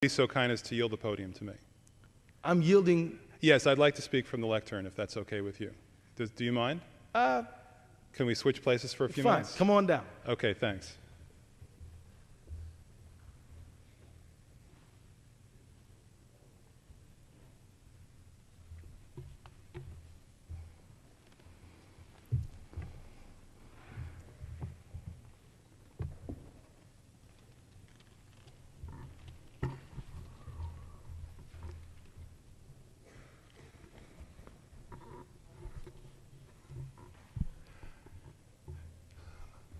Be so kind as to yield the podium to me. I'm yielding. Yes, I'd like to speak from the lectern, if that's okay with you. Do you mind? Can we switch places for a few minutes? Fine. Come on down. Okay, thanks.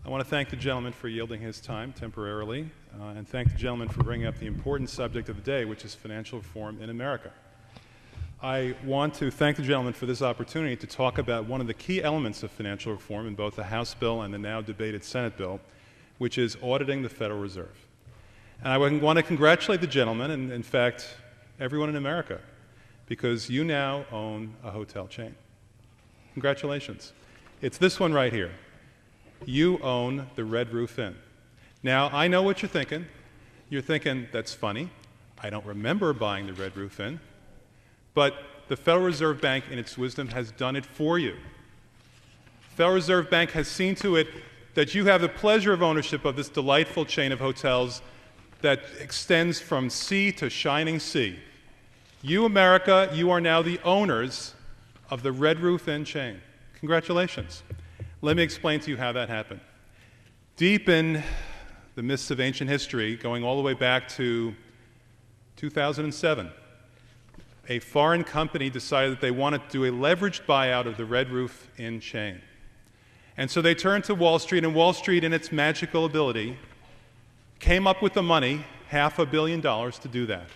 I want to thank the gentleman for yielding his time temporarily, and thank the gentleman for bringing up the important subject of the day, which is financial reform in America. I want to thank the gentleman for this opportunity to talk about one of the key elements of financial reform in both the House bill and the now debated Senate bill, which is auditing the Federal Reserve. And I want to congratulate the gentleman, and in fact, everyone in America, because you now own a hotel chain. Congratulations. It's this one right here. You own the Red Roof Inn. Now, I know what you're thinking. You're thinking, that's funny. I don't remember buying the Red Roof Inn. But the Federal Reserve Bank, in its wisdom, has done it for you. The Federal Reserve Bank has seen to it that you have the pleasure of ownership of this delightful chain of hotels that extends from sea to shining sea. You, America, you are now the owners of the Red Roof Inn chain. Congratulations. Let me explain to you how that happened. Deep in the mists of ancient history, going all the way back to 2007, a foreign company decided that they wanted to do a leveraged buyout of the Red Roof Inn chain. And so they turned to Wall Street, and Wall Street, in its magical ability, came up with the money, $500 million, to do that.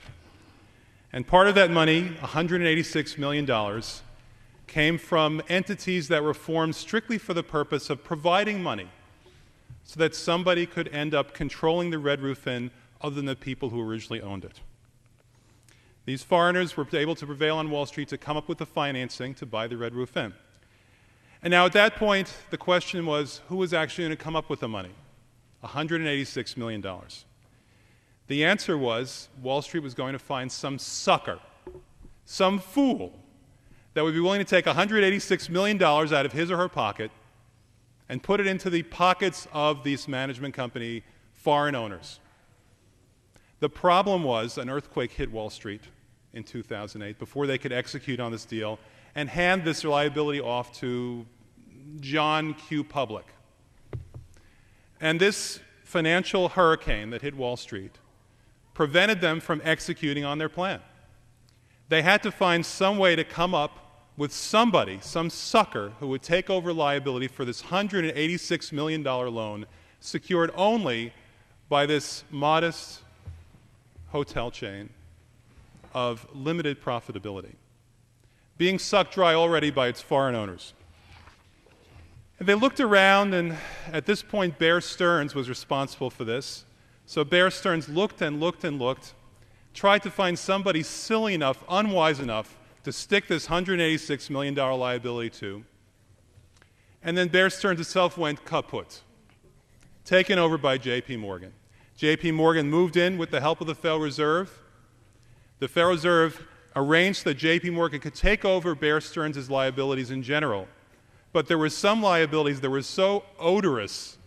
And part of that money, $186 million, came from entities that were formed strictly for the purpose of providing money so that somebody could end up controlling the Red Roof Inn other than the people who originally owned it. These foreigners were able to prevail on Wall Street to come up with the financing to buy the Red Roof Inn. And now at that point, the question was, who was actually going to come up with the money? $186 million. The answer was, Wall Street was going to find some sucker, some fool, that would be willing to take $186 million out of his or her pocket and put it into the pockets of this management company foreign owners. The problem was an earthquake hit Wall Street in 2008 before they could execute on this deal and hand this liability off to John Q. Public. And this financial hurricane that hit Wall Street prevented them from executing on their plan. They had to find some way to come up with somebody, some sucker, who would take over liability for this $186 million loan secured only by this modest hotel chain of limited profitability, being sucked dry already by its foreign owners. And they looked around, and at this point, Bear Stearns was responsible for this. So Bear Stearns looked and looked and looked, tried to find somebody silly enough, unwise enough, to stick this $186 million liability to. And then Bear Stearns itself went kaput, taken over by J.P. Morgan. J.P. Morgan moved in with the help of the Federal Reserve. The Federal Reserve arranged so that J.P. Morgan could take over Bear Stearns' liabilities in general. But there were some liabilities that were so odorous,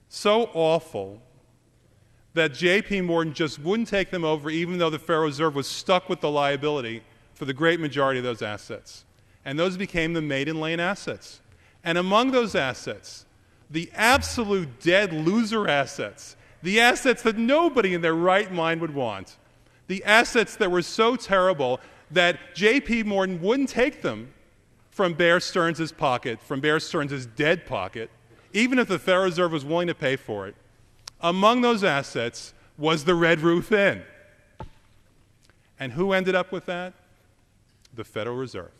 so awful, that J.P. Morgan just wouldn't take them over, even though the Federal Reserve was stuck with the liability for the great majority of those assets. And those became the maiden lane assets. And among those assets, the absolute dead loser assets, the assets that nobody in their right mind would want, the assets that were so terrible that J.P. Morgan wouldn't take them from Bear Stearns' pocket, from Bear Stearns' dead pocket, even if the Federal Reserve was willing to pay for it. Among those assets was the Red Roof Inn. And who ended up with that? The Federal Reserve.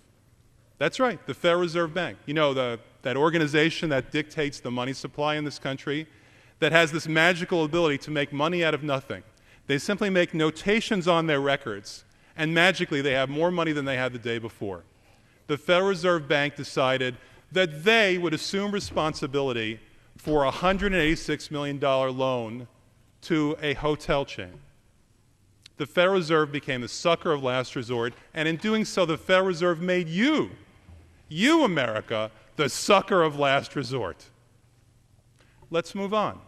That's right, the Federal Reserve Bank. You know, that organization that dictates the money supply in this country, that has this magical ability to make money out of nothing. They simply make notations on their records, and magically they have more money than they had the day before. The Federal Reserve Bank decided that they would assume responsibility for a $186 million loan to a hotel chain. The Federal Reserve became the sucker of last resort, and in doing so, the Federal Reserve made you, America, the sucker of last resort. Let's move on.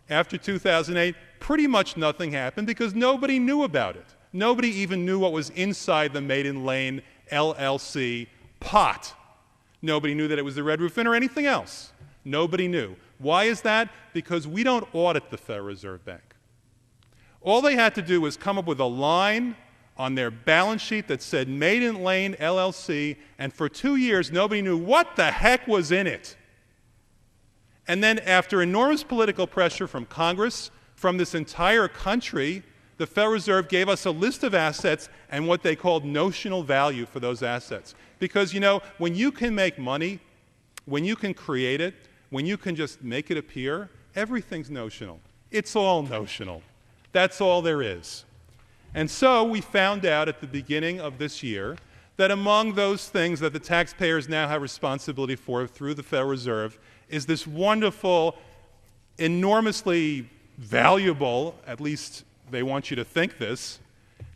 After 2008, pretty much nothing happened because nobody knew about it. Nobody even knew what was inside the Maiden Lane LLC pot. Nobody knew that it was the Red Roof Inn or anything else. Nobody knew. Why is that? Because we don't audit the Federal Reserve Bank. All they had to do was come up with a line on their balance sheet that said Maiden Lane LLC, and for 2 years nobody knew what the heck was in it. And then after enormous political pressure from Congress, from this entire country, the Federal Reserve gave us a list of assets and what they called notional value for those assets. Because, you know, when you can make money, when you can create it, when you can just make it appear, everything's notional. It's all notional. That's all there is. And so we found out at the beginning of this year that among those things that the taxpayers now have responsibility for through the Federal Reserve is this wonderful, enormously valuable, at least they want you to think this,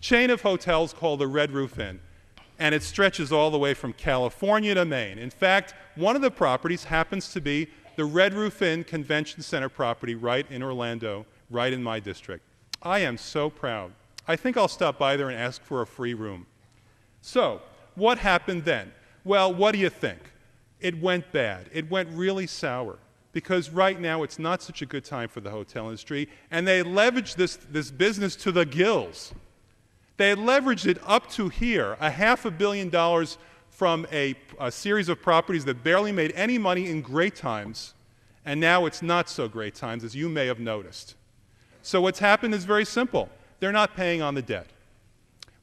chain of hotels called the Red Roof Inn. And it stretches all the way from California to Maine. In fact, one of the properties happens to be the Red Roof Inn Convention Center property right in Orlando, right in my district. I am so proud. I think I'll stop by there and ask for a free room. So, what happened then? Well, what do you think? It went bad. It went really sour. Because right now it's not such a good time for the hotel industry, and they leveraged this business to the gills. They had leveraged it up to here, $500 million from a series of properties that barely made any money in great times, and now it's not so great times, as you may have noticed. So what's happened is very simple. They're not paying on the debt.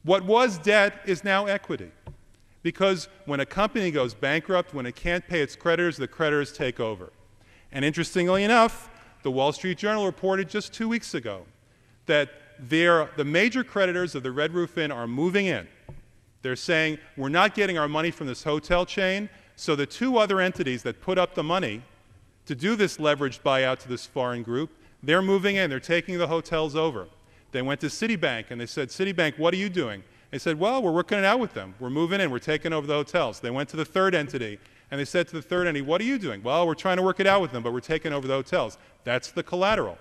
What was debt is now equity. Because when a company goes bankrupt, when it can't pay its creditors, the creditors take over. And interestingly enough, the Wall Street Journal reported just 2 weeks ago that the major creditors of the Red Roof Inn are moving in. They're saying, we're not getting our money from this hotel chain, so the two other entities that put up the money to do this leveraged buyout to this foreign group, they're moving in. They're taking the hotels over. They went to Citibank, and they said, Citibank, what are you doing? They said, well, we're working it out with them. We're moving in. We're taking over the hotels. They went to the third entity, and they said to the third entity, what are you doing? Well, we're trying to work it out with them, but we're taking over the hotels. That's the collateral.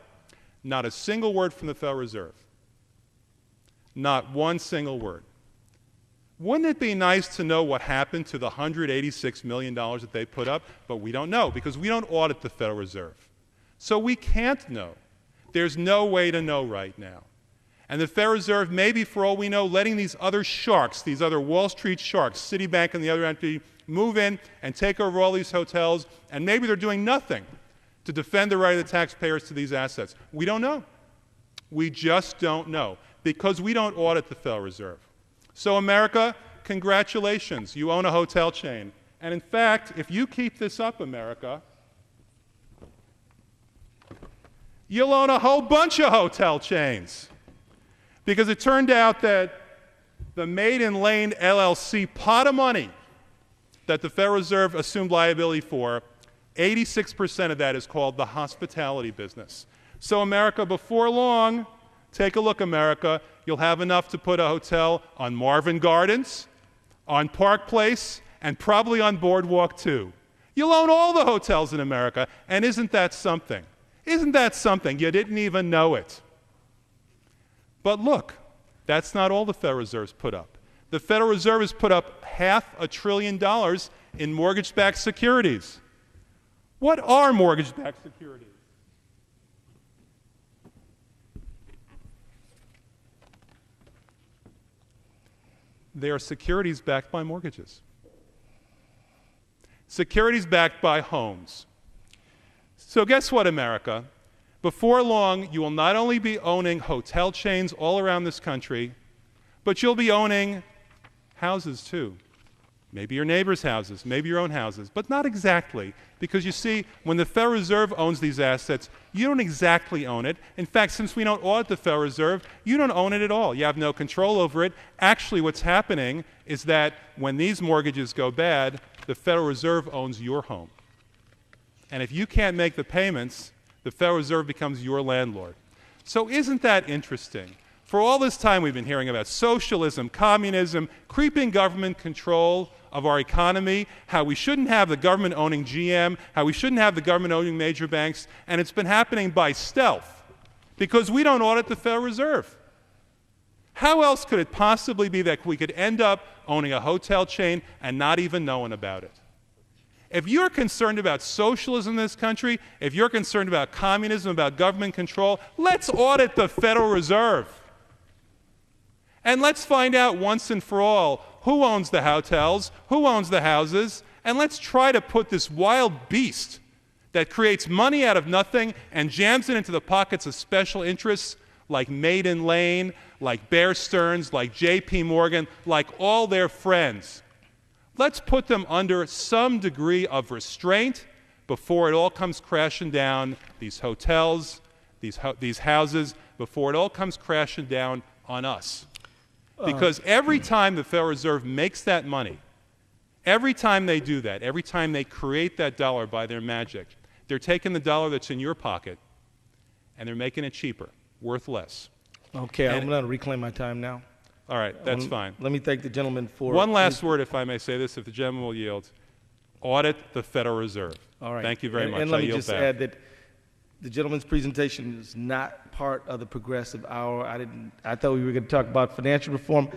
Not a single word from the Federal Reserve. Not one single word. Wouldn't it be nice to know what happened to the $186 million that they put up? But we don't know, because we don't audit the Federal Reserve. So we can't know. There's no way to know right now. And the Federal Reserve may be, for all we know, letting these other sharks, these other Wall Street sharks, Citibank and the other entity, move in and take over all these hotels, and maybe they're doing nothing to defend the right of the taxpayers to these assets. We don't know. We just don't know, because we don't audit the Federal Reserve. So America, congratulations, you own a hotel chain. And in fact, if you keep this up, America, you'll own a whole bunch of hotel chains. Because it turned out that the Maiden Lane LLC pot of money that the Federal Reserve assumed liability for, 86% of that is called the hospitality business. So America, before long, take a look, America, you'll have enough to put a hotel on Marvin Gardens, on Park Place, and probably on Boardwalk 2. You'll own all the hotels in America, and isn't that something? Isn't that something? You didn't even know it. But look, that's not all the Federal Reserve's put up. The Federal Reserve has put up $500 billion in mortgage-backed securities. What are mortgage-backed securities? They are securities backed by mortgages. Securities backed by homes. So guess what, America? Before long, you will not only be owning hotel chains all around this country, but you'll be owning houses too. Maybe your neighbors' houses, maybe your own houses, but not exactly. Because you see, when the Federal Reserve owns these assets, you don't exactly own it. In fact, since we don't audit the Federal Reserve, you don't own it at all. You have no control over it. Actually, what's happening is that when these mortgages go bad, the Federal Reserve owns your home. And if you can't make the payments, the Federal Reserve becomes your landlord. So isn't that interesting? For all this time, we've been hearing about socialism, communism, creeping government control of our economy, how we shouldn't have the government owning GM, how we shouldn't have the government owning major banks, and it's been happening by stealth because we don't audit the Federal Reserve. How else could it possibly be that we could end up owning a hotel chain and not even knowing about it? If you're concerned about socialism in this country, if you're concerned about communism, about government control, let's audit the Federal Reserve. And let's find out once and for all who owns the hotels, who owns the houses, and let's try to put this wild beast that creates money out of nothing and jams it into the pockets of special interests like Maiden Lane, like Bear Stearns, like J.P. Morgan, like all their friends. Let's put them under some degree of restraint before it all comes crashing down, these hotels, these houses, before it all comes crashing down on us. Because every time the Federal Reserve makes that money, every time they do that, every time they create that dollar by their magic, they're taking the dollar that's in your pocket and they're making it cheaper, worth less. Okay, I'm going to reclaim my time now. All right, that's fine. Let me thank the gentleman for... One last word, if I may say this, if the gentleman will yield. Audit the Federal Reserve. All right. Thank you very much. And let I me yield just back. add that the gentleman's presentation is not part of the progressive hour. I thought we were going to talk about financial reform.